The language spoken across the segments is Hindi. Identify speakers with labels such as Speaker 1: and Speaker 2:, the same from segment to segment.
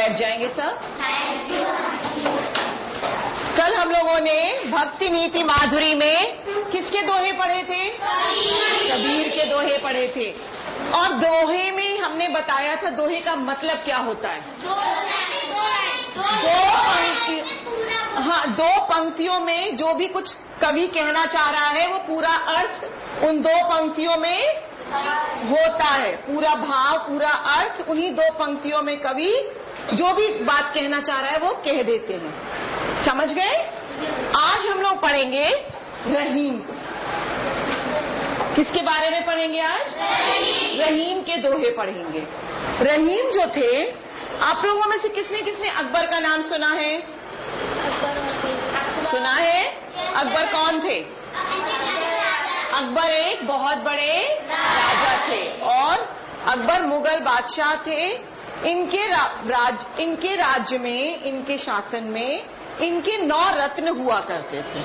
Speaker 1: बैठ जाएंगे सब। कल हम लोगों ने भक्ति नीति माधुरी में किसके दोहे पढ़े थे? कबीर के दोहे पढ़े थे। और दोहे में हमने बताया था दोहे का मतलब क्या होता है। दो पंक्तियों में जो भी कुछ कवि कहना चाह रहा है वो पूरा अर्थ उन दो पंक्तियों में होता है। पूरा भाव, पूरा अर्थ उन्हीं दो पंक्तियों में कवि जो भी बात कहना चाह रहा है वो कह देते हैं। समझ गए? आज हम लोग पढ़ेंगे रहीम। किसके बारे में पढ़ेंगे आज? रहीम के दोहे पढ़ेंगे। रहीम जो थे, आप लोगों में से किसने किसने अकबर का नाम सुना है? सुना है? अकबर कौन थे? अकबर एक बहुत बड़े राजा थे और अकबर मुगल बादशाह थे। इनके राज्य में, इनके शासन में इनके 9 रत्न हुआ करते थे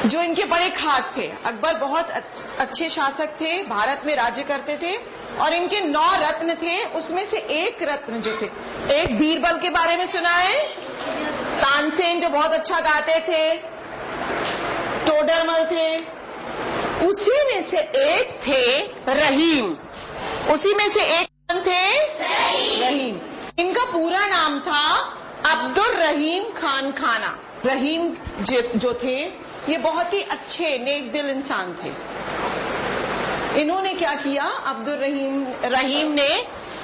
Speaker 1: जो इनके बड़े खास थे। अकबर बहुत अच्छे शासक थे, भारत में राज्य करते थे और इनके 9 रत्न थे। उसमें से एक रत्न जो थे, एक बीरबल के बारे में सुना है? तानसेन जो बहुत अच्छा गाते थे, टोडरमल थे। उसी में से एक थे रहीम। उसी में से एक थे रहीम। इनका पूरा नाम था अब्दुल रहीम खान खाना। रहीम जो थे ये बहुत ही अच्छे नेक दिल इंसान थे। इन्होंने क्या किया? अब्दुल रहीम ने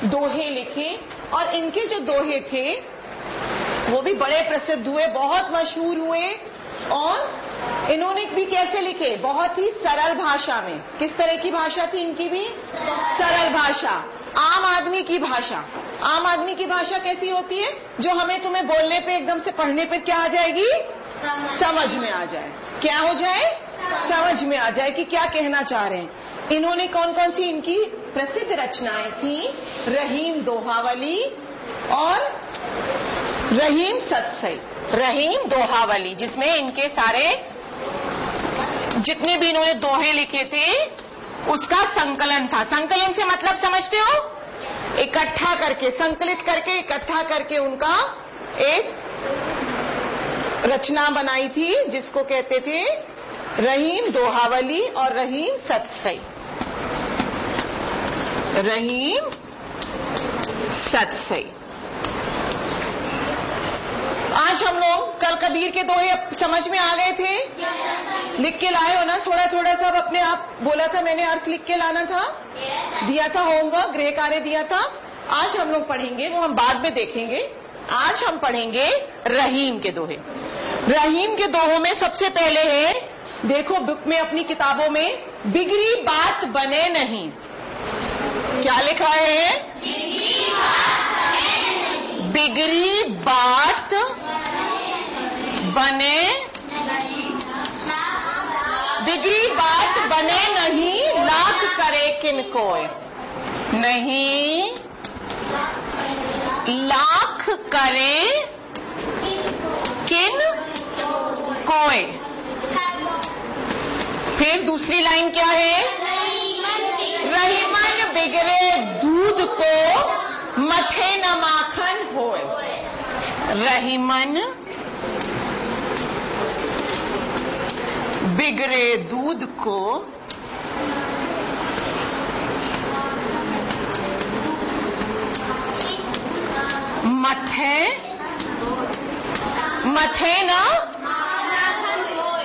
Speaker 1: दोहे लिखे और इनके जो दोहे थे वो भी बड़े प्रसिद्ध हुए, बहुत मशहूर हुए। और इन्होंने भी कैसे लिखे? बहुत ही सरल भाषा में। किस तरह की भाषा थी इनकी भी? सरल भाषा, आम आदमी की भाषा। आम आदमी की भाषा कैसी होती है? जो हमें तुम्हें बोलने पे, एकदम से पढ़ने पे क्या आ जाएगी? समझ में आ जाए। क्या हो जाए? समझ में आ जाए कि क्या कहना चाह रहे हैं। इन्होंने कौन कौन सी इनकी प्रसिद्ध रचनाएं थी? रहीम दोहावली और रहीम सतसई। रहीम दोहावली जिसमें इनके सारे जितने भी इन्होंने दोहे लिखे थे उसका संकलन था। संकलन से मतलब समझते हो? इकट्ठा करके, संकलित करके, इकट्ठा करके उनका एक रचना बनाई थी जिसको कहते थे रहीम दोहावली और रहीम सतसई। रहीम सतसई। आज हम लोग कल कबीर के दोहे समझ में आ गए थे? लिख के लाए हो ना? थोड़ा थोड़ा सब अपने आप बोला था मैंने, अर्थ लिख के लाना था, दिया था होमवर्क, गृह कार्य दिया था। आज हम लोग पढ़ेंगे, वो हम बाद में देखेंगे। आज हम पढ़ेंगे रहीम के दोहे। रहीम के दोहों में सबसे पहले है, देखो बुक में, अपनी किताबों में, बिगड़ी बात बने नहीं। क्या लिखा है? बिगड़ी बात बने, बिगड़ी बात बने नहीं, लाख करे किन कोय। नहीं लाख करे किन कोय। फिर दूसरी लाइन क्या है? रहीमन बिगड़े दूध को मथे न माखन होए। रहीमन बिगड़े दूध को मथे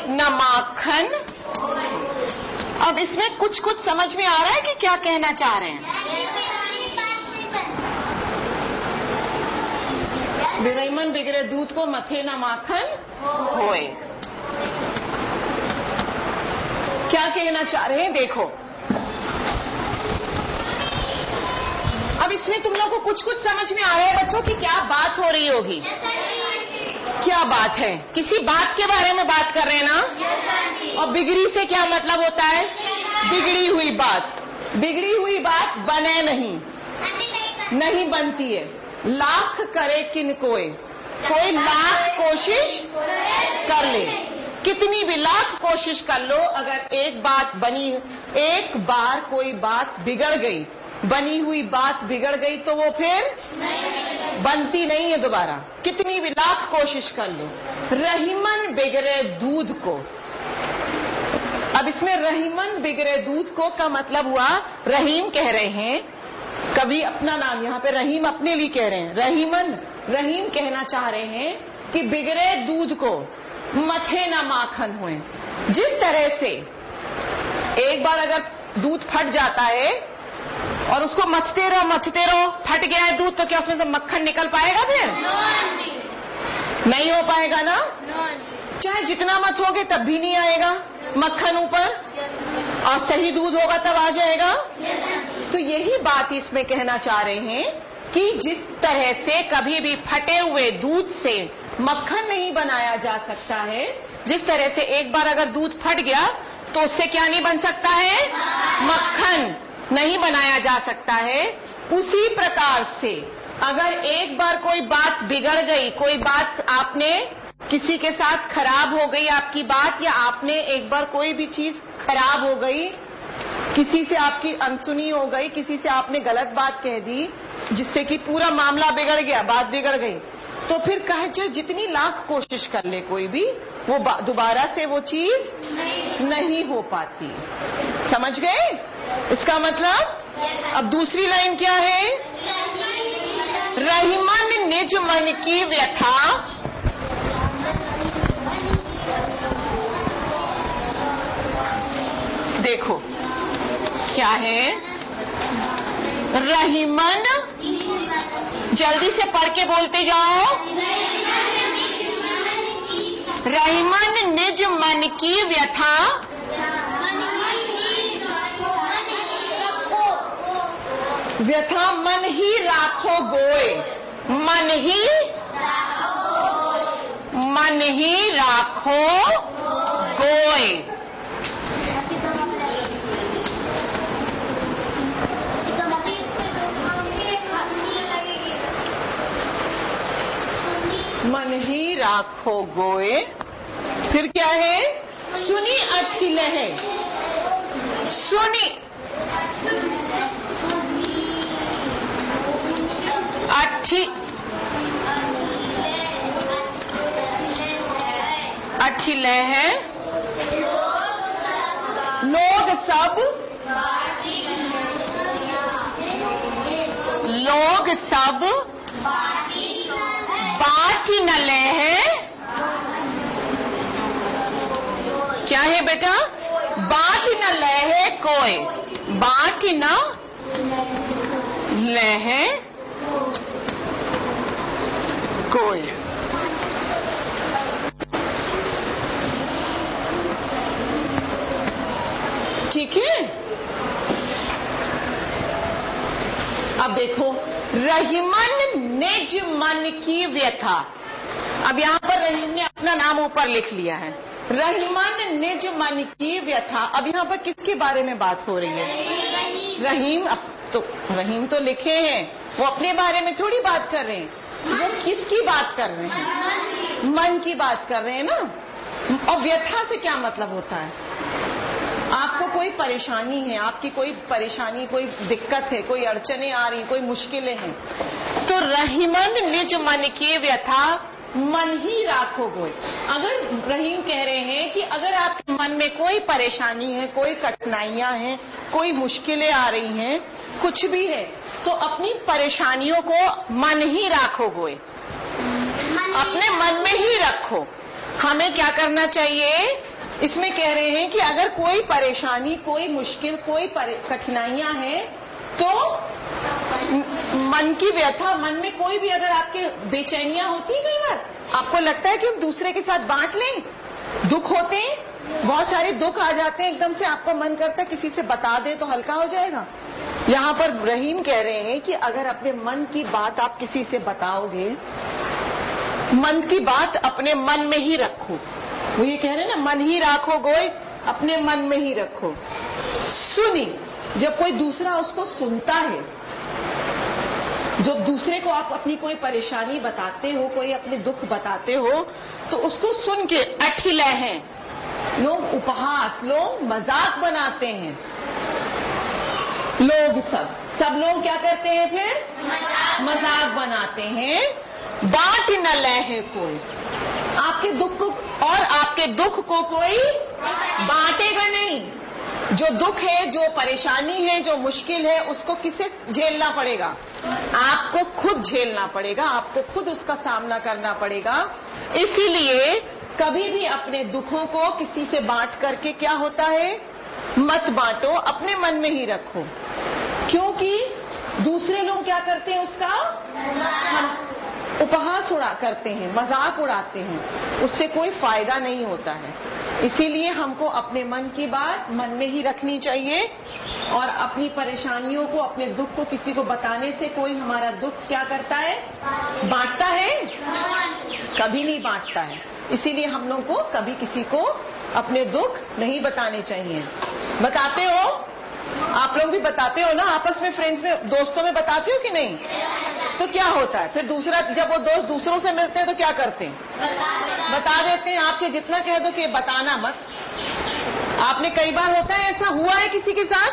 Speaker 1: न माखन। अब इसमें कुछ कुछ समझ में आ रहा है कि क्या कहना चाह रहे हैं? रहीमन बिगड़े दूध को मथे न माखन होए। क्या कहना चाह रहे हैं? देखो, अब इसमें तुम लोग को कुछ कुछ समझ में आ रहा है बच्चों की क्या बात हो रही होगी? क्या बात है? किसी बात के बारे में बात कर रहे हैं ना? और बिगड़ी से क्या मतलब होता है? बिगड़ी हुई बात। बिगड़ी हुई बात बने नहीं, नहीं बनती है। लाख करे किन कोई, कोई लाख कोशिश कर ले, कितनी भी लाख कोशिश कर लो, अगर एक बात बनी, एक बार कोई बात बिगड़ गई बनी हुई बात बिगड़ गई तो वो फिर बनती नहीं है दोबारा, कितनी भी लाख कोशिश कर लो। रहीमन बिगड़े दूध को, अब इसमें रहीमन बिगड़े दूध को का मतलब हुआ, रहीम कह रहे हैं, कभी अपना नाम, यहाँ पे रहीम अपने लिए कह रहे हैं, रहीम कहना चाह रहे हैं कि बिगड़े दूध को मथे ना माखन हुए। जिस तरह से एक बार अगर दूध फट जाता है और उसको मथते रहो, फट गया है दूध, तो क्या उसमें से मक्खन निकल पाएगा फिर? नहीं हो पाएगा ना। चाहे जितना मथोगे तब भी नहीं आएगा मक्खन ऊपर, और सही दूध होगा तब आ जाएगा। तो यही बात इसमें कहना चाह रहे हैं कि जिस तरह से कभी भी फटे हुए दूध से मक्खन नहीं बनाया जा सकता है, जिस तरह से एक बार अगर दूध फट गया तो उससे क्या नहीं बन सकता है? मक्खन नहीं बनाया जा सकता है। उसी प्रकार से अगर एक बार कोई बात बिगड़ गई, कोई बात आपने किसी के साथ खराब हो गई आपकी बात, या आपने एक बार कोई भी चीज खराब हो गई, किसी से आपकी अनसुनी हो गई, किसी से आपने गलत बात कह दी जिससे कि पूरा मामला बिगड़ गया, बात बिगड़ गई, तो फिर कहे चाहे जितनी लाख कोशिश कर ले कोई भी, वो दोबारा से वो चीज नहीं हो पाती। समझ गए इसका मतलब? अब दूसरी लाइन क्या है? रहीमन निज मन की व्यथा, देखो क्या है? रहीमन, जल्दी से पढ़ के बोलते जाओ। रहीमन निज मन की व्यथा, व्यथा मन ही राखो गोए, मन ही राखो गोए। मन ही राखो गोए। फिर क्या है? सुनी अठिल है, सुनी अठिल है, लोग सब बाटी न ले है। क्या है बेटा? बाटी न ले है कोई, बाटी न ले है कोई। ठीक है। अब देखो, रहीमन निज मन की व्यथा। अब यहाँ पर रहीम ने अपना नाम ऊपर लिख लिया है, रहीमन निज मन की व्यथा। अब यहाँ पर किसके बारे में बात हो रही है? रहीम। अब तो रहीम तो लिखे हैं, वो अपने बारे में थोड़ी बात कर रहे हैं, वो किसकी बात कर रहे हैं? मन की बात कर रहे हैं ना। और व्यथा से क्या मतलब होता है? आपको कोई परेशानी है, आपकी कोई परेशानी, कोई दिक्कत है, कोई अड़चने आ रही, कोई मुश्किलें हैं, तो रहीमन निज मन की व्यथा मन ही राखो गोए। अगर रहीम कह रहे हैं कि अगर आपके मन में कोई परेशानी है, कोई कठिनाइयां हैं, कोई मुश्किलें आ रही हैं, कुछ भी है, तो अपनी परेशानियों को मन ही राखो गोए, अपने मन में ही रखो। हमें क्या करना चाहिए? इसमें कह रहे हैं कि अगर कोई परेशानी, कोई मुश्किल, कोई कठिनाइयां हैं, तो मन की व्यथा, मन में कोई भी अगर आपके बेचैनियां होती है, कई बार आपको लगता है कि हम दूसरे के साथ बांट लें, दुख होते हैं, बहुत सारे दुख आ जाते हैं, एकदम से आपका मन करता है किसी से बता दे तो हल्का हो जाएगा। यहाँ पर रहीम कह रहे हैं कि अगर अपने मन की बात आप किसी से बताओगे, मन की बात अपने मन में ही रखो। वो ये कह रहे हैं ना, मन ही राखो गोए, अपने मन में ही रखो। सुनी, जब कोई दूसरा उसको सुनता है, जब दूसरे को आप अपनी कोई परेशानी बताते हो, कोई अपने दुख बताते हो, तो उसको सुन के अठिल हैं, लोग उपहास, लोग मजाक बनाते हैं, लोग सब लोग क्या करते हैं फिर? मजाक बनाते हैं। बांट न लहे कोई, आपके दुख को और आपके दुख को कोई बांटेगा नहीं। जो दुख है, जो परेशानी है, जो मुश्किल है, उसको किसे झेलना पड़ेगा? आपको खुद झेलना पड़ेगा, आपको खुद उसका सामना करना पड़ेगा। इसीलिए कभी भी अपने दुखों को किसी से बांट करके क्या होता है, मत बांटो, अपने मन में ही रखो। क्योंकि दूसरे लोग क्या करते हैं, उसका हम उपहास करते हैं, मजाक उड़ाते हैं, उससे कोई फायदा नहीं होता है। इसीलिए हमको अपने मन की बात मन में ही रखनी चाहिए और अपनी परेशानियों को, अपने दुख को किसी को बताने से कोई हमारा दुख क्या करता है, बांटता है? कभी नहीं बांटता है। इसीलिए हम लोग को कभी किसी को अपने दुख नहीं बताने चाहिए। बताते हो? आप लोग भी बताते हो ना, आपस में, फ्रेंड्स में, दोस्तों में बताते हो कि नहीं? तो क्या होता है फिर? दूसरा, जब वो दोस्त दूसरों से मिलते हैं तो क्या करते हैं? बता देते हैं। आपसे जितना कह दो कि बताना मत। आपने कई बार होता है, ऐसा हुआ है किसी के साथ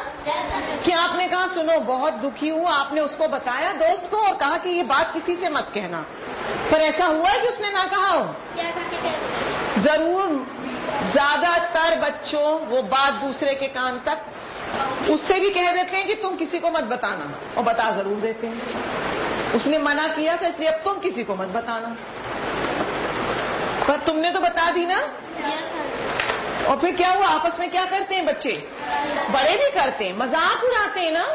Speaker 1: कि आपने कहा सुनो बहुत दुखी हूँ, आपने उसको बताया दोस्त को और कहा कि ये बात किसी से मत कहना, पर ऐसा हुआ है कि उसने ना कहा हो? जरूर। ज्यादातर बच्चों वो बात दूसरे के कान तक उससे भी कह देते हैं कि तुम किसी को मत बताना, और बता जरूर देते हैं। उसने मना किया था इसलिए अब तुम किसी को मत बताना, पर तुमने तो बता दी ना। और फिर क्या हुआ? आपस में क्या करते हैं बच्चे? बड़े भी करते हैं, मजाक उड़ाते हैं ना,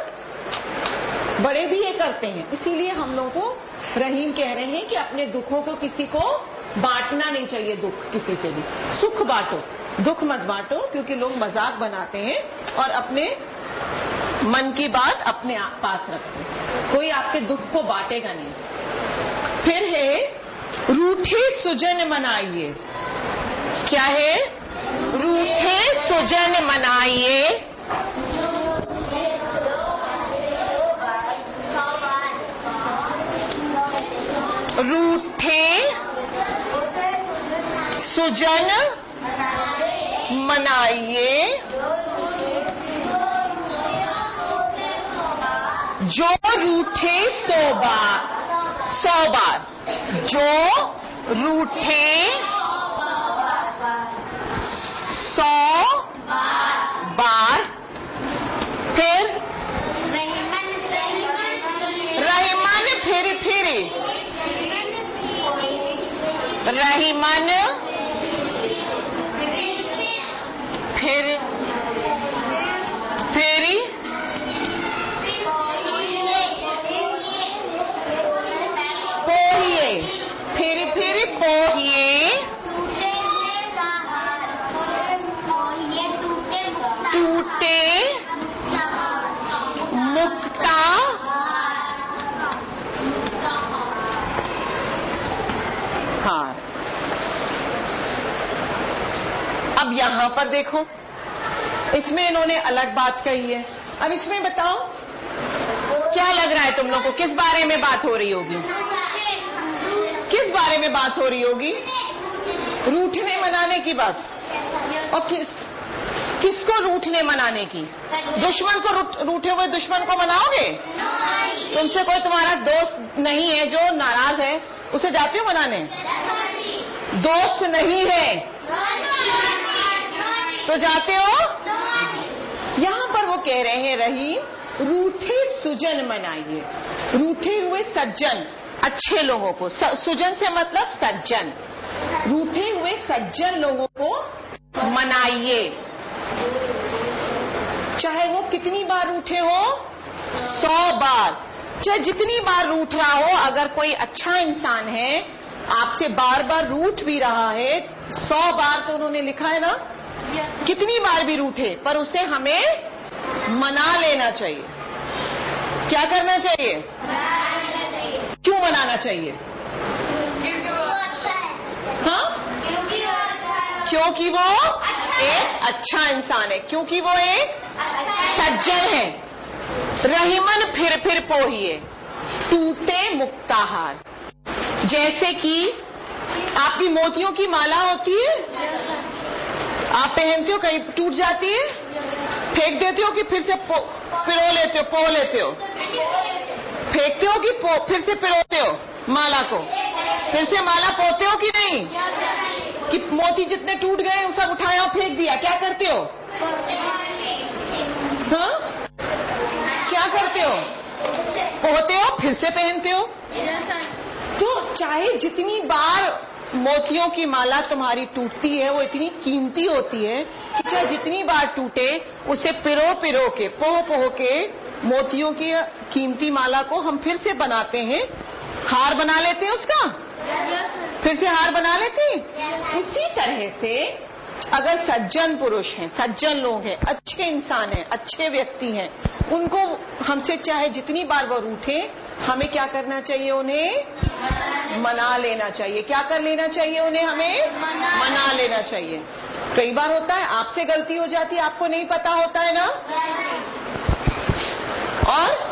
Speaker 1: बड़े भी ये करते हैं। इसीलिए हम लोगों को रहीम कह रहे हैं कि अपने दुखों को किसी को बांटना नहीं चाहिए। दुख किसी से भी, सुख बांटो, दुख मत बांटो, क्योंकि लोग मजाक बनाते हैं और अपने मन की बात अपने पास रखते हैं। कोई आपके दुख को बांटेगा नहीं। फिर है रूठे सुजन मनाइए। क्या है? रूठे सुजन मनाइए। रूठे सुजन मनाइए, जो रूठे 100 बार, 100 बार, जो रूठे 100 बार। फिर रहीमन फिर रहीमन फिर पोहिए, फिर पोहिए, टूटे मुक्ता हार। अब यहां पर देखो, इसमें इन्होंने अलग बात कही है। अब इसमें बताओ क्या लग रहा है तुम लोग को? किस बारे में बात हो रही होगी? किस बारे में बात हो रही होगी? रूठने मनाने की बात। और किसको रूठने मनाने की? दुश्मन को, रूठे हुए दुश्मन को मनाओगे? तुमसे कोई तुम्हारा दोस्त नहीं है जो नाराज है, उसे जाते हो मनाने? दोस्त नहीं है तो जाते हो? यहाँ पर वो कह रहे हैं रहीम रूठे सुजन मनाइए। रूठे हुए सज्जन, अच्छे लोगों को, सुजन से मतलब सज्जन, रूठे हुए सज्जन लोगों को मनाइए। चाहे वो कितनी बार रूठे हो, 100 बार, चाहे जितनी बार रूठ रहा हो। अगर कोई अच्छा इंसान है, आपसे बार बार रूठ भी रहा है, 100 बार तो उन्होंने लिखा है ना, कितनी बार भी रूठे, पर उसे हमें मना लेना चाहिए। क्या करना चाहिए? क्यों मनाना चाहिए? हाँ, क्योंकि वो एक अच्छा इंसान है, क्योंकि वो एक सज्जन है। रहीमन फिर पोहिए, टूटे मुक्ताहार। जैसे कि आपकी मोतियों की माला होती है, आप पहनते हो, कहीं टूट जाती है, फेंक देते हो कि फिर से पिरो लेते हो, पो लेते हो? फेंकते हो कि फिर से पिरोते हो माला को? फिर से माला पोते हो कि नहीं? कि मोती जितने टूट गए वो सब उठाया और फेंक दिया? क्या करते हो? हाँ, क्या करते हो? पोते हो, फिर से पहनते हो। तो चाहे जितनी बार मोतियों की माला तुम्हारी टूटती है, वो इतनी कीमती होती है कि चाहे जितनी बार टूटे, उसे पिरो पिरो के, पोह पोह के मोतियों की कीमती माला को हम फिर से बनाते हैं, हार बना लेते हैं उसका, फिर से हार बना लेते हैं। उसी तरह से अगर सज्जन पुरुष हैं, सज्जन लोग हैं, अच्छे इंसान हैं, अच्छे व्यक्ति हैं, उनको हमसे चाहे जितनी बार वो रूठे, हमें क्या करना चाहिए? उन्हें मना लेना चाहिए। क्या कर लेना चाहिए? उन्हें हमें मना लेना चाहिए। कई बार होता है आपसे गलती हो जाती है, आपको नहीं पता होता है ना, और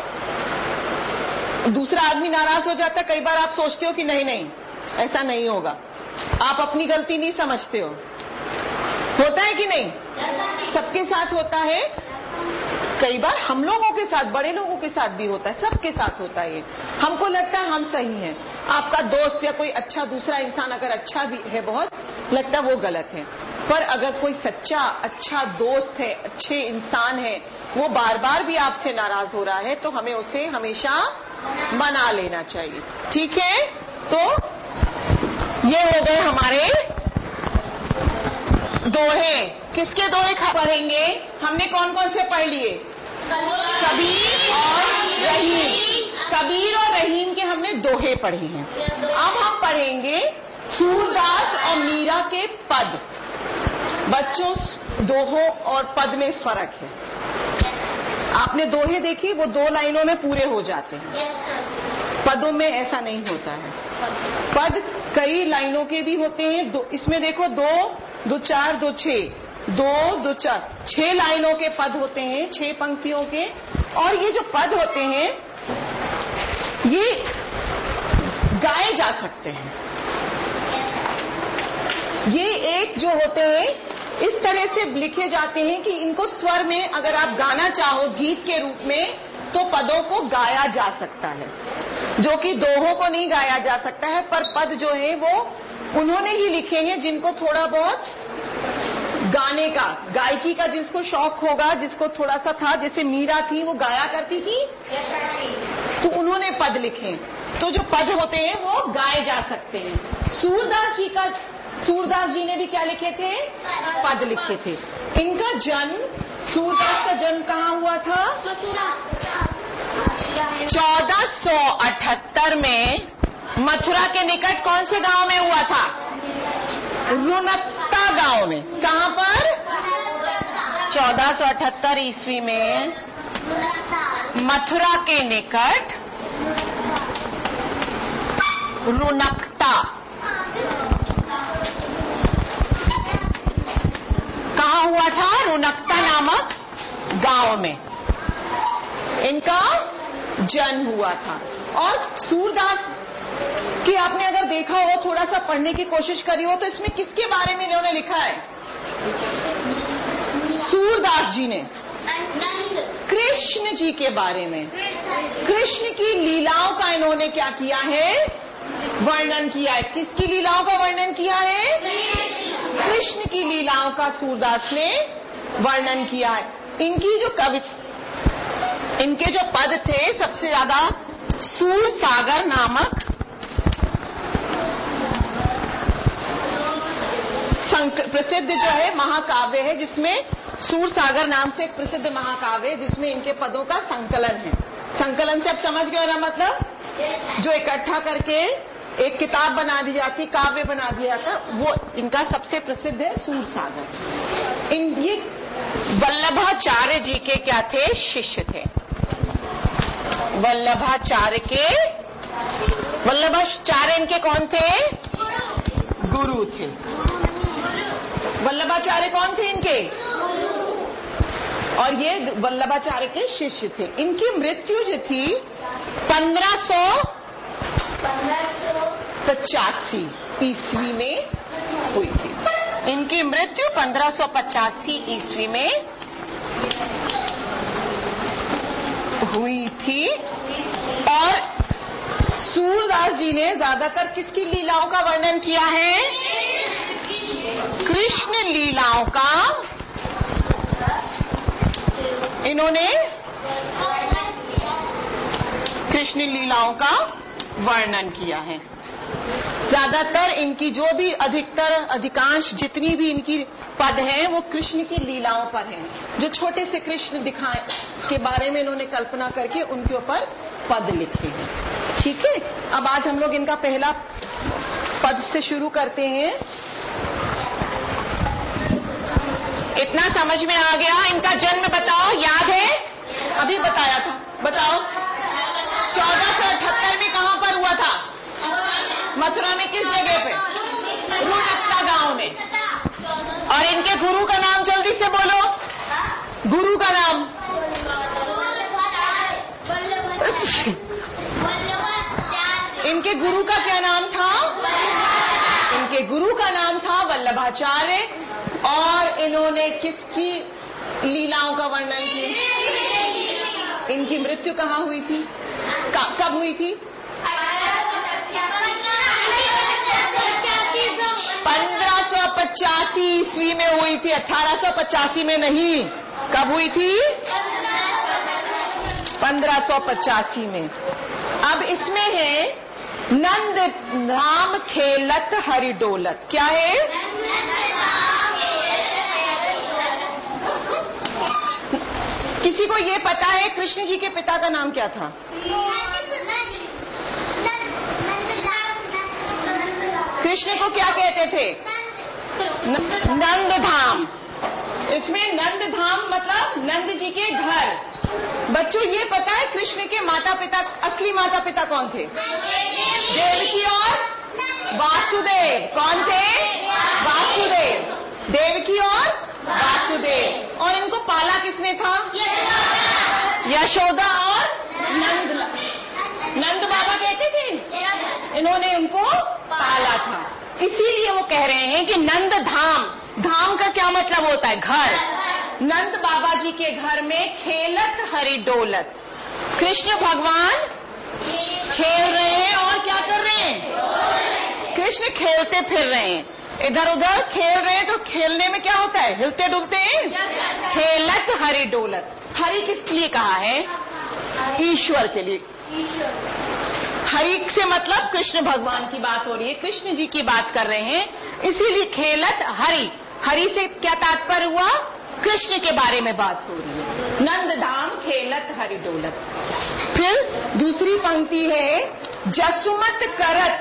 Speaker 1: दूसरा आदमी नाराज हो जाता है। कई बार आप सोचते हो कि नहीं नहीं ऐसा नहीं होगा, आप अपनी गलती नहीं समझते हो। होता है कि नहीं? सबके साथ होता है। कई बार हम लोगों के साथ, बड़े लोगों के साथ भी होता है, सबके साथ होता है। हमको लगता है हम सही हैं, आपका दोस्त या कोई अच्छा दूसरा इंसान अगर अच्छा भी है बहुत, लगता है वो गलत है। पर अगर कोई सच्चा अच्छा दोस्त है, अच्छे इंसान है, वो बार बार भी आपसे नाराज हो रहा है, तो हमें उसे हमेशा मना लेना चाहिए। ठीक है? तो ये हो गए हमारे दोहे। किसके दोहे पढ़ेंगे? हमने कौन कौन से पढ़ लिए? कबीर और रहीम। कबीर और रहीम के हमने दोहे पढ़े हैं। अब हम पढ़ेंगे सूरदास और मीरा के पद। बच्चों, दोहों और पद में फर्क है। आपने दोहे देखी, वो 2 लाइनों में पूरे हो जाते हैं। पदों में ऐसा नहीं होता है। पद कई लाइनों के भी होते हैं। इसमें देखो 2, 2, 4, 2, 6, 2, 2, 4, 6 लाइनों के पद होते हैं, 6 पंक्तियों के। और ये जो पद होते हैं ये गाए जा सकते हैं। ये एक जो होते हैं इस तरह से लिखे जाते हैं कि इनको स्वर में अगर आप गाना चाहो गीत के रूप में, तो पदों को गाया जा सकता है, जो कि दोहों को नहीं गाया जा सकता है। पर पद जो है वो उन्होंने ही लिखे हैं जिनको थोड़ा बहुत गाने का, गायकी का जिसको शौक होगा, जिसको थोड़ा सा था, जैसे मीरा थी वो गाया करती थी, तो उन्होंने पद लिखे। तो जो पद होते हैं वो गाए जा सकते हैं। सूरदास जी ने भी क्या लिखे थे? पद लिखे थे। इनका जन्म, सूरदास का जन्म कहाँ हुआ था? 1478 में मथुरा के निकट कौन से गांव में हुआ था? रुनकता गांव में। कहां पर? 1478 ईस्वी में मथुरा के निकट रुनकता। कहां हुआ था? रुनकता नामक गांव में इनका जन्म हुआ था। और सूरदास कि आपने अगर देखा हो, थोड़ा सा पढ़ने की कोशिश करी हो, तो इसमें किसके बारे में इन्होंने लिखा है? सूरदास जी ने कृष्ण जी के बारे में, कृष्ण की लीलाओं का इन्होंने क्या किया है? वर्णन किया है। किसकी लीलाओं का वर्णन किया है? कृष्ण की लीलाओं का सूरदास ने वर्णन किया है। इनकी जो इनके जो पद थे, सबसे ज्यादा सूरसागर नामक प्रसिद्ध जो है महाकाव्य है, जिसमें सूरसागर नाम से एक प्रसिद्ध महाकाव्य है, जिसमें इनके पदों का संकलन है। संकलन से आप समझ गए ना, मतलब जो इकट्ठा करके एक किताब बना दी जाती, काव्य बना दिया जाता, वो इनका सबसे प्रसिद्ध है सूरसागर। ये वल्लभाचार्य जी के क्या थे? शिष्य थे। वल्लभाचार्य इनके कौन थे? गुरु थे। वल्लभाचार्य कौन थे इनके? और ये वल्लभाचार्य के शिष्य थे। इनकी मृत्यु जो थी 1585 ईस्वी में हुई थी। इनकी मृत्यु 1585 ईस्वी में हुई थी। और सूरदास जी ने ज्यादातर किसकी लीलाओं का वर्णन किया है? कृष्ण लीलाओं का इन्होंने कृष्ण लीलाओं का वर्णन किया है। ज्यादातर इनकी जो भी अधिकांश जितनी भी इनकी पद हैं वो कृष्ण की लीलाओं पर हैं। जो छोटे से कृष्ण दिखाए के बारे में इन्होंने कल्पना करके उनके ऊपर पद लिखे हैं। ठीक है, अब आज हम लोग इनका पहला पद से शुरू करते हैं। इतना समझ में आ गया? इनका जन्म बताओ, याद है? अभी बताया था, बताओ। 1478 में कहां पर हुआ था? मथुरा में। किस जगह पे? रूणकता गांव में। और इनके गुरु का नाम जल्दी से बोलो, गुरु का नाम। इनके गुरु का क्या नाम था? इनके गुरु का नाम था वल्लभाचार्य। और इन्होंने किसकी लीलाओं का वर्णन किया? इनकी मृत्यु कहाँ हुई थी? कब हुई थी? 1585 ईस्वी में हुई थी, 1885 में नहीं। कब हुई थी? 1585 में। अब इसमें है नंद धाम खेलत हरि डोलत। क्या है? किसी को ये पता है कृष्ण जी के पिता का नाम क्या था? कृष्ण को क्या कहते थे? नंद धाम। इसमें नंद धाम मतलब नंद जी के घर। बच्चों ये पता है कृष्ण के माता पिता, असली माता पिता कौन थे? देवकी और वासुदेव। कौन थे? वासुदेव। देवकी और वासुदेव। और इनको पाला किसने था? यशोदा और नंद बाबा कहते थे। इन्होंने उनको पाला था। इसीलिए वो कह रहे हैं कि नंद धाम। धाम का क्या मतलब होता है? घर। नंद बाबा जी के घर में खेलत हरि डोलत। कृष्ण भगवान खेल रहे हैं और क्या कर रहे हैं? कृष्ण खेलते फिर रहे हैं, इधर उधर खेल रहे हैं। तो खेलने में क्या होता है? हिलते डुलते हैं। खेलत हरि डोलत। हरि किस लिए कहा है? ईश्वर के लिए। हरि से मतलब कृष्ण भगवान की बात हो रही है, कृष्ण जी की बात कर रहे हैं, इसीलिए खेलत हरि। हरि से क्या तात्पर्य हुआ? कृष्ण के बारे में बात हो रही है। नंद धाम खेलत हरि डोलत। फिर दूसरी पंक्ति है जसुमत करत।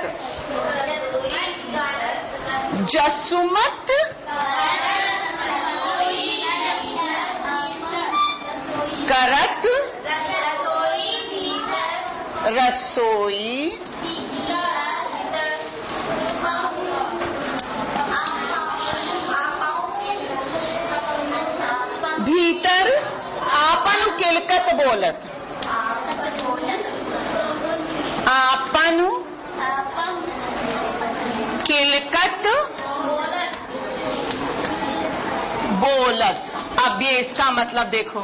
Speaker 1: जसुमत करत रसोई भीतर आपन किलकत बोलत। आपन किलकत बोलत। अब ये इसका मतलब देखो।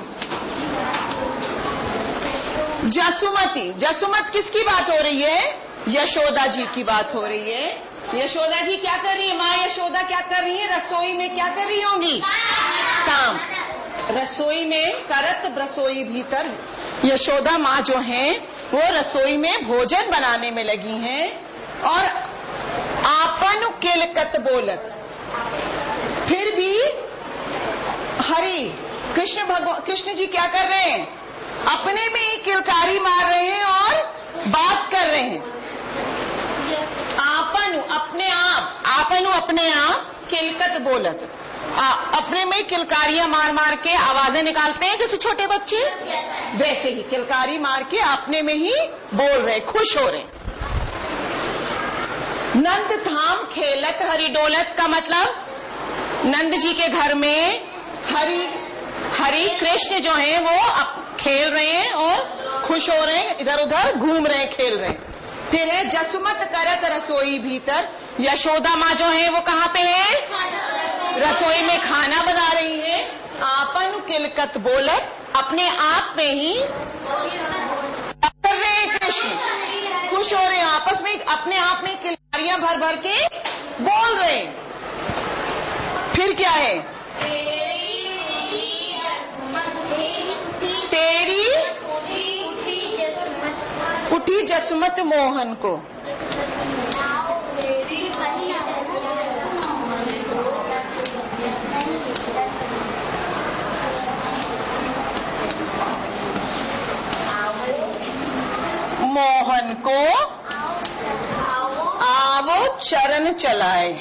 Speaker 1: जसुमती, जसुमत किसकी बात हो रही है? यशोदा जी की बात हो रही है। यशोदा जी क्या कर रही है? माँ यशोदा क्या कर रही है? रसोई में क्या कर रही होंगी? काम। रसोई में करत रसोई भीतर। यशोदा माँ जो हैं वो रसोई में भोजन बनाने में लगी हैं। और आपन किलकत बोलत। फिर भी हरि कृष्ण जी क्या कर रहे हैं? अपने में ही किलकारी मार रहे हैं और बात कर रहे हैं। आपनु अपने आप, आपनु अपने आप, किलकत बोलत। अपने में ही किलकारियां मार मार के आवाजें निकालते हैं जैसे छोटे बच्चे, वैसे ही किलकारी मार के अपने में ही बोल रहे, खुश हो रहे। नंद धाम खेलत हरि डोलत का मतलब नंद जी के घर में हरि कृष्ण जो हैं वो खेल रहे हैं और खुश हो रहे हैं, इधर उधर घूम रहे हैं, खेल रहे हैं। फिर है जसुमत करत रसोई भीतर। यशोदा माँ जो है वो कहाँ पे है? रसोई में खाना बना रही है। आपन किलकत बोलत। अपने आप में ही कर रहे हैं कृष्ण, खुश हो रहे हैं, आपस में अपने आप में किलकारियां भर भर के बोल रहे हैं। फिर क्या है? तेरी उठी जसमत मोहन को। मोहन को आवो चरण चलाए।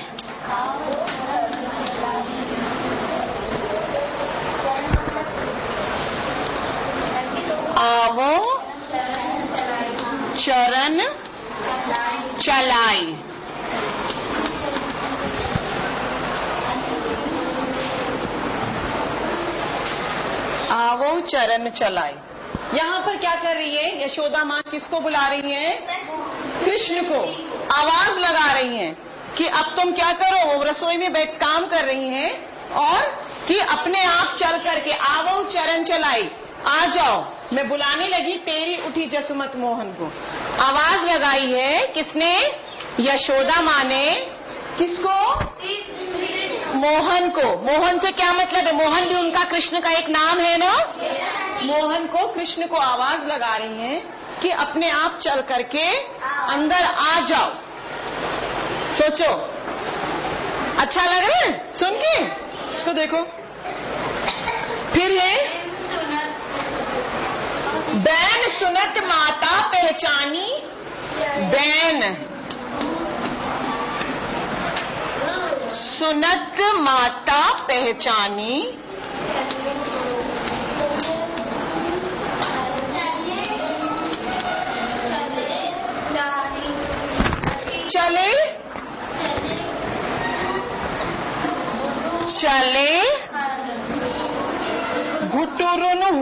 Speaker 1: आवो चरण चलाई। आवो चरण चलाई। यहाँ पर क्या कर रही है यशोदा माँ? किसको बुला रही है? कृष्ण को आवाज लगा रही हैं कि अब तुम क्या करो। वो रसोई में बैठ काम कर रही हैं और कि अपने आप चल करके आवो चरण चलाई, आ जाओ। मैं बुलाने लगी तेरी उठी जसुमत मोहन को। आवाज लगाई है किसने? यशोदा माँ ने। किसको? मोहन को। मोहन से क्या मतलब है? मोहन भी उनका कृष्ण का एक नाम है ना। मोहन को, कृष्ण को आवाज लगा रही हैं कि अपने आप चल करके अंदर आ जाओ। सोचो, अच्छा लग रहा है सुन के? इसको देखो। फिर है बैन सुनत माता पहचानी। बैन सुनत माता पहचानी। चले चले घुटुरुनु।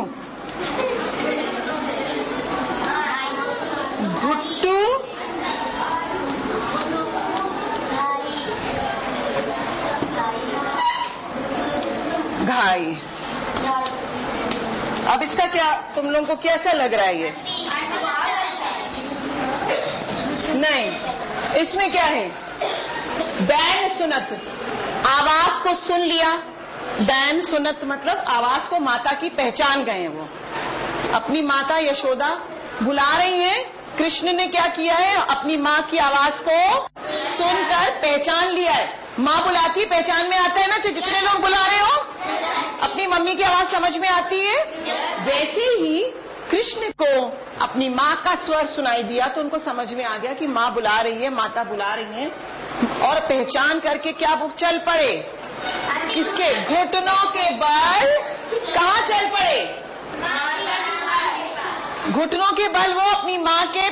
Speaker 1: घुट्टू घाई। अब इसका क्या तुम लोगों को कैसा लग रहा है ये? नहीं, इसमें क्या है? बैन सुनत, आवाज को सुन लिया। बैन सुनत मतलब आवाज को माता की पहचान गए। वो अपनी माता यशोदा बुला रही हैं। कृष्ण ने क्या किया है? अपनी माँ की आवाज को सुनकर पहचान लिया है। माँ बुलाती पहचान में आता है ना। जितने लोग बुला रहे हो अपनी मम्मी की आवाज समझ में आती है। वैसे ही कृष्ण को अपनी माँ का स्वर सुनाई दिया तो उनको समझ में आ गया कि माँ बुला रही है, माता बुला रही है। और पहचान करके क्या वो चल पड़े? किसके? घुटनों के बल। कहाँ चल पड़े? घुटनों के बल। वो अपनी माँ के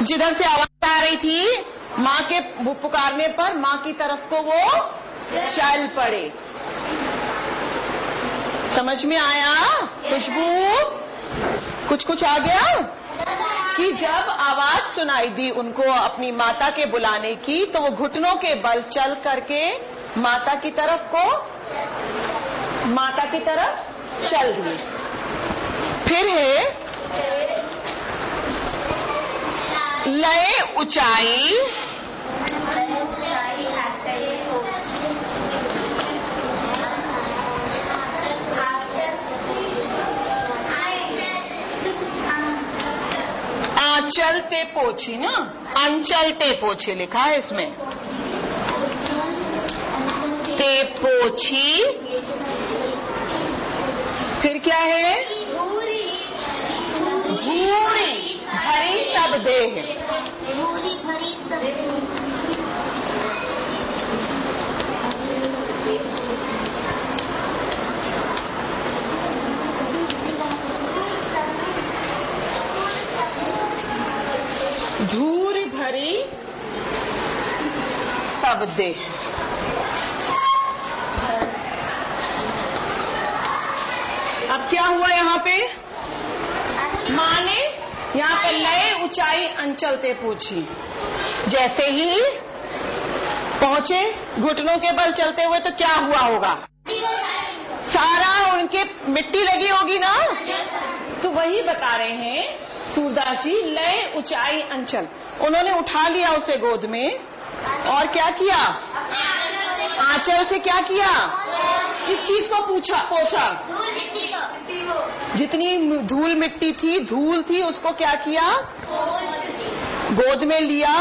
Speaker 1: जिधर से आवाज आ रही थी, माँ के पुकारने पर माँ की तरफ को वो चल पड़े। समझ में आया? खुशबू कुछ कुछ आ गया कि जब आवाज सुनाई दी उनको अपनी माता के बुलाने की तो वो घुटनों के बल चल करके माता की तरफ चल दिए। फिर है लय ऊंचाई। आंचल पे पोछी ना। अंचल पे पोछी लिखा है इसमें। ते पोछी। फिर क्या है? धूरी भरी सब देह। धूरी भरी सब देह। अब क्या हुआ यहाँ पे? माँ ने यहाँ पे लय ऊंचाई अंचल पे पूछी। जैसे ही पहुंचे घुटनों के बल चलते हुए तो क्या हुआ होगा? सारा उनके मिट्टी लगी होगी ना। तो वही बता रहे हैं सूरदास जी, लय ऊंचाई अंचल। उन्होंने उठा लिया उसे गोद में और क्या किया, आंचल से क्या किया, किस चीज को पोछा, जितनी धूल मिट्टी थी, धूल थी, उसको क्या किया, गोद में लिया,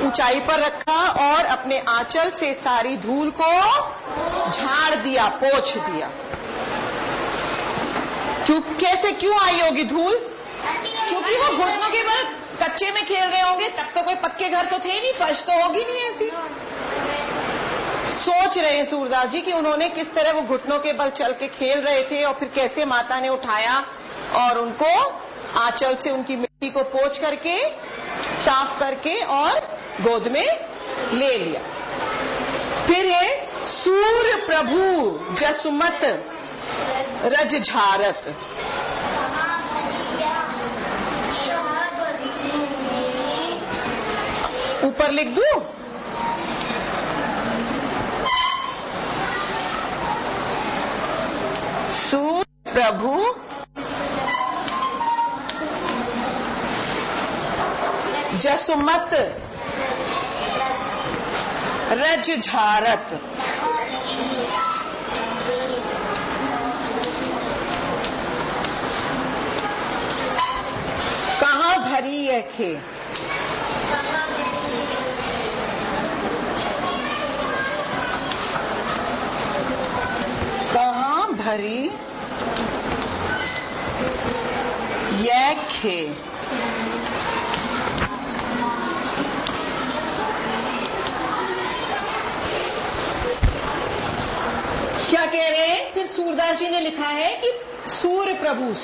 Speaker 1: ऊंचाई पर रखा और अपने आंचल से सारी धूल को झाड़ दिया, पोंछ दिया। क्यों आई होगी धूल? क्योंकि वो घुटनों के बल कच्चे में खेल रहे होंगे, तब तो कोई पक्के घर तो थे नहीं, फर्श तो होगी नहीं ऐसी। सोच रहे हैं सूरदास जी कि उन्होंने किस तरह वो घुटनों के बल चल के खेल रहे थे और फिर कैसे माता ने उठाया और उनको आंचल से उनकी मिट्टी को पोंछ करके साफ करके और गोद में ले लिया। फिर है सूर्य प्रभु जसुमत रज झारत। ऊपर लिख दूं, सूर्य प्रभु जसुमत रज झारत। कहाँ भरी है खे, कहाँ भरी ये खे। क्या कह रहे हैं? फिर सूरदास जी ने लिखा है कि सूर्य प्रभु,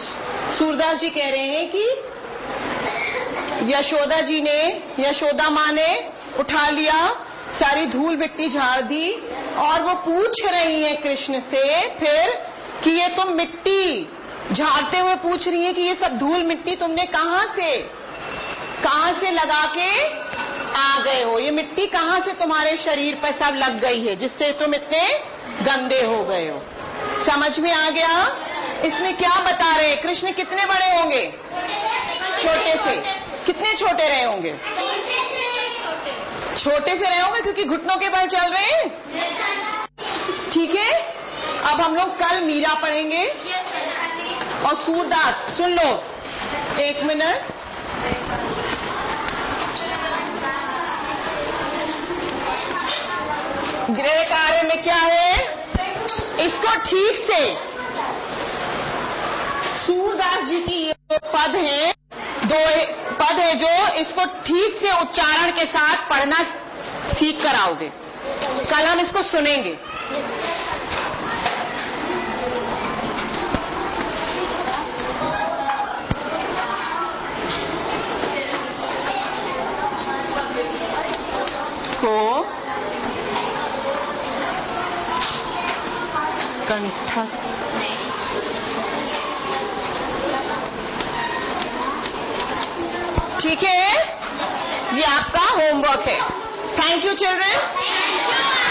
Speaker 1: सूरदास जी कह रहे हैं कि यशोदा जी ने, यशोदा माँ ने उठा लिया, सारी धूल मिट्टी झाड़ दी और वो पूछ रही है कृष्ण से फिर कि ये तुम मिट्टी झाड़ते हुए पूछ रही है कि ये सब धूल मिट्टी तुमने कहाँ से लगा के आ गए हो, ये मिट्टी कहाँ से तुम्हारे शरीर पर सब लग गई है जिससे तुम इतने गंदे हो गए हो। समझ में आ गया? इसमें क्या बता रहे हैं? कृष्ण कितने बड़े होंगे? छोटे से। कितने छोटे रहे होंगे? छोटे से रहे होंगे क्योंकि घुटनों के बल चल रहे हैं। ठीक है, अब हम लोग कल मीरा पढ़ेंगे और सूरदास। सुन लो, एक मिनट। गृह कार्य में क्या है, इसको ठीक से सूरदास जी की ये पद है, दो पद है जो इसको ठीक से उच्चारण के साथ पढ़ना सीख कर आओगे। कल हम इसको सुनेंगे। को कंठस्थ ठीक है, ये आपका होमवर्क है। Thank you children.